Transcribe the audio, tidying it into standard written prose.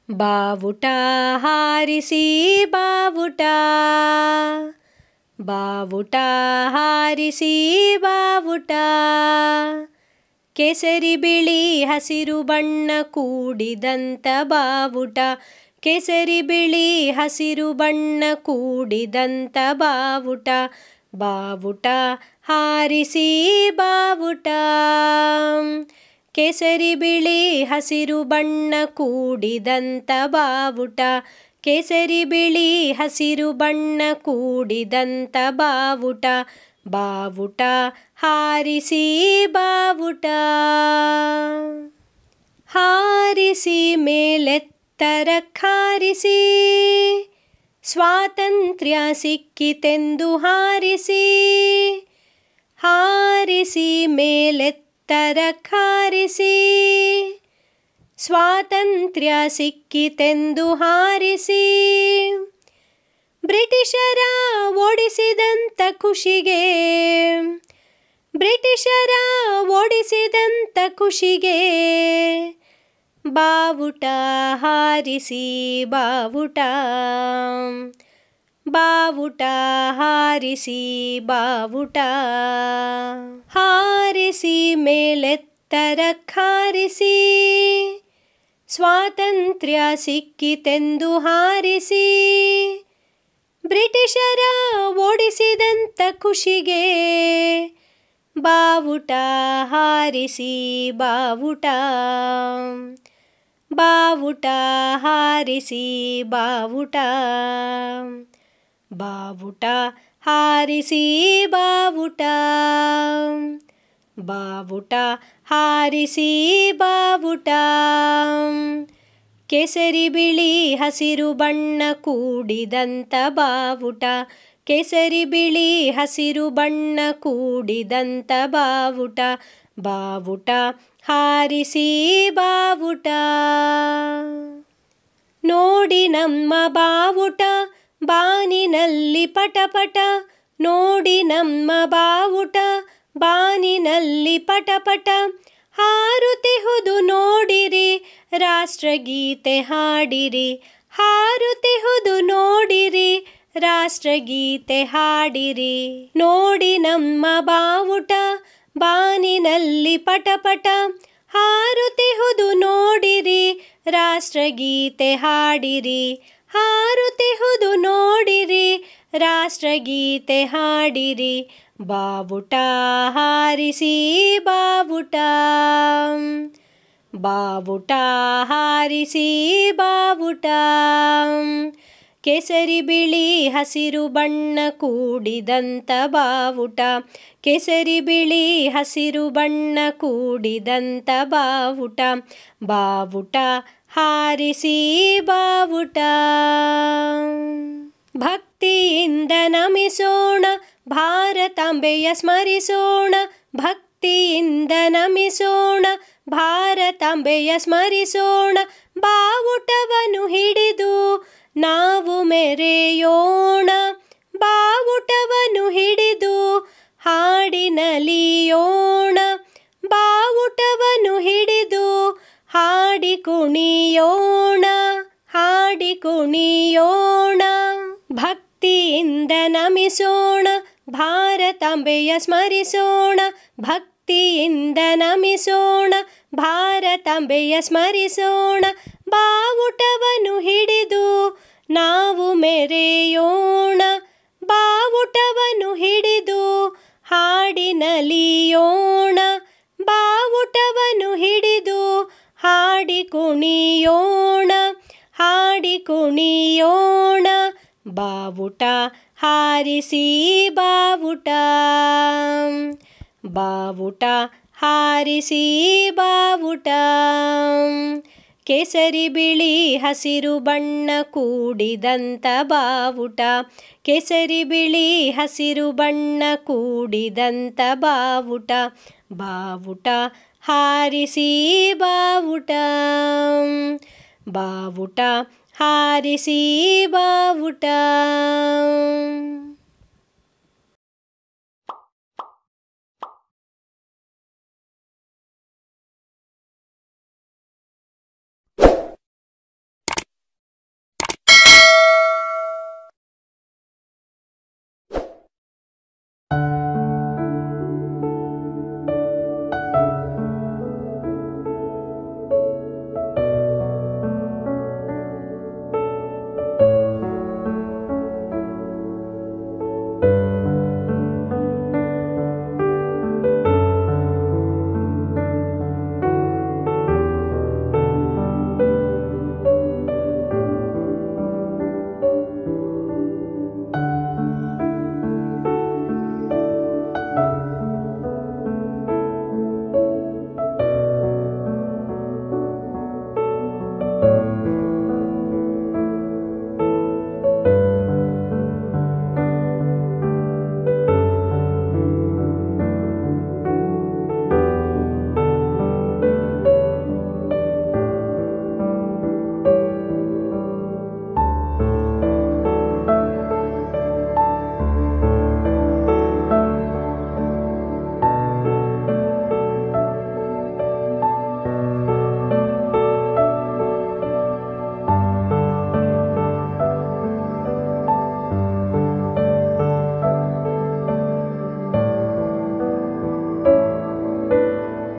ಬಾವುಟ ಹಾರಿಸಿ ಬಾವುಟ, ಬಾವುಟ ಹಾರಿಸಿ ಬಾವುಟ, ಕೇಸರಿ ಬಿಳಿ ಹಸಿರು ಬಣ್ಣ ಕೂಡಿದಂತ ಬಾವುಟ, ಕೇಸರಿ ಬಿಳಿ ಹಸಿರು ಬಣ್ಣ ಕೂಡಿದಂತ ಬಾವುಟ, ಬಾವುಟ ಹಾರಿಸಿ ಬಾವುಟ, ಕೇಸರಿ ಬಿಳಿ ಹಸಿರು ಬಣ್ಣ ಕೂಡಿದಂತ ಬಾವುಟ, ಕೇಸರಿ ಬಿಳಿ ಹಸಿರು ಬಣ್ಣ ಕೂಡಿದಂತ ಬಾವುಟ, ಬಾವುಟ ಹಾರಿಸಿ ಬಾವುಟ, ಹಾರಿಸಿ ಮೇಲೆತ್ತರಕ್ಕಾರಿಸಿ, ಸ್ವಾತಂತ್ರ್ಯ ಸಿಕ್ಕಿತೆಂದು ಹಾರಿಸಿ, ಹಾರಿಸಿ ಮೇಲೆತ್ತರಕ್ಕಾರಿಸಿ, ಸ್ವಾತಂತ್ರ್ಯ ಸಿಕ್ಕಿತೆಂದು ಹಾರಿಸಿ, ಬ್ರಿಟಿಷರ ಓಡಿಸಿದಂತ ಖುಷಿಗೆ, ಬ್ರಿಟಿಷರ ಓಡಿಸಿದಂತ ಖುಷಿಗೆ, ಬಾವುಟ ಹಾರಿಸಿ ಬಾವುಟ, ಬಾವುಟ ಹಾರಿಸಿ ಬಾವುಟ, ಹಾರಿಸಿ ಮೇಲೆತ್ತರಕ್ಕಾರಿಸಿ, ಸ್ವಾತಂತ್ರ್ಯ ಸಿಕ್ಕಿತೆಂದು ಹಾರಿಸಿ, ಬ್ರಿಟಿಷರ ಓಡಿಸಿದಂತ ಖುಷಿಗೆ, ಬಾವುಟ ಹಾರಿಸಿ ಬಾವುಟ, ಬಾವುಟ ಹಾರಿಸಿ ಬಾವುಟ, ಬಾವುಟ ಹಾರಿಸಿ ಬಾವುಟ, ಬಾವುಟ ಹಾರಿಸಿ ಬಾವುಟ, ಕೇಸರಿ ಬಿಳಿ ಹಸಿರು ಬಣ್ಣ ಕೂಡಿದಂತ ಬಾವುಟ, ಕೇಸರಿ ಬಿಳಿ ಹಸಿರು ಬಣ್ಣ ಕೂಡಿದಂತ ಬಾವುಟ, ಬಾವುಟ ಹಾರಿಸಿ ಬಾವುಟ, ನೋಡಿ ನಮ್ಮ ಬಾವುಟ ಬಾನಿನಲ್ಲಿ ಪಟಪಟ, ನೋಡಿ ನಮ್ಮ ಬಾವುಟ ಬಾನಿನಲ್ಲಿ ಪಟಪಟ, ಹಾರುತ್ತಿಹುದು ನೋಡಿರಿ ರಾಷ್ಟ್ರಗೀತೆ ಹಾಡಿರಿ, ಹಾರುತ್ತಿಹುದು ನೋಡಿರಿ ರಾಷ್ಟ್ರಗೀತೆ ಹಾಡಿರಿ, ನೋಡಿ ನಮ್ಮ ಬಾವುಟ ಬಾನಿನಲ್ಲಿ ಪಟಪಟ, ಹಾರುತ್ತಿಹುದು ನೋಡಿರಿ ರಾಷ್ಟ್ರಗೀತೆ ಹಾಡಿರಿ, ಹಾರುತ್ತಿಹುದು ನೋಡಿರಿ ರಾಷ್ಟ್ರಗೀತೆ ಹಾಡಿರಿ, ಬಾವುಟ ಹಾರಿಸಿ ಬಾವುಟ, ಬಾವುಟ ಹಾರಿಸಿ ಬಾವುಟ, ಕೇಸರಿ ಬಿಳಿ ಹಸಿರು ಬಣ್ಣ ಕೂಡಿದಂತ ಬಾವುಟ, ಕೇಸರಿ ಬಿಳಿ ಹಸಿರು ಬಣ್ಣ ಕೂಡಿದಂತ ಬಾವುಟ, ಬಾವುಟ ಹಾರಿಸಿ ಬಾವುಟ, ಭಕ್ತಿಯಿಂದ ನಮಿಸೋಣ ಭಾರತಾಂಬೆಯ ಸ್ಮರಿಸೋಣ, ಭಕ್ತಿಯಿಂದ ನಮಿಸೋಣ ಭಾರತಾಂಬೆಯ ಸ್ಮರಿಸೋಣ, ಬಾವುಟವನ್ನು ಹಿಡಿದು ನಾವು ಮೆರೆಯೋಣ, ಬಾವುಟವನ್ನು ಹಿಡಿದು ಹಾಡಿನಲಿಯೋಣ, ಬಾವುಟವನ್ನು ಹಿಡಿದು ಹಾಡಿ ಕುಣಿಯೋಣ, ಹಾಡಿ ಕುಣಿಯೋಣ, ಭಕ್ತಿಯಿಂದ ನಮಿಸೋಣ ಭಾರತಾಂಬೆಯ ಸ್ಮರಿಸೋಣ, ಭಕ್ತಿಯಿಂದ ನಮಿಸೋಣ ಭಾರತಾಂಬೆಯ ಸ್ಮರಿಸೋಣ, ಬಾವುಟವನ್ನು ಹಿಡಿದು ನಾವು ಮೆರೆಯೋಣ, ಬಾವುಟವನ್ನು ಹಿಡಿದು ಹಾಡಿನಲಿಯೋಣ, ಬಾವುಟವನ್ನು ಹಿಡಿದು ಹಾಡಿ ಕುಣಿಯೋಣ, ಹಾಡಿ ಕುಣಿಯೋಣ, ಬಾವುಟ ಹಾರಿಸಿ ಬಾವುಟ, ಬಾವುಟ ಹಾರಿಸಿ ಬಾವುಟ, ಕೇಸರಿ ಬಿಳಿ ಹಸಿರು ಬಣ್ಣ ಕೂಡಿದಂತ ಬಾವುಟ, ಕೇಸರಿ ಬಿಳಿ ಹಸಿರು ಬಣ್ಣ ಕೂಡಿದಂತ ಬಾವುಟ, ಬಾವುಟ ಹಾರಿಸಿ ಬಾವುಟ, ಬಾವುಟ ಹಾರಿಸಿ ಬಾವುಟ.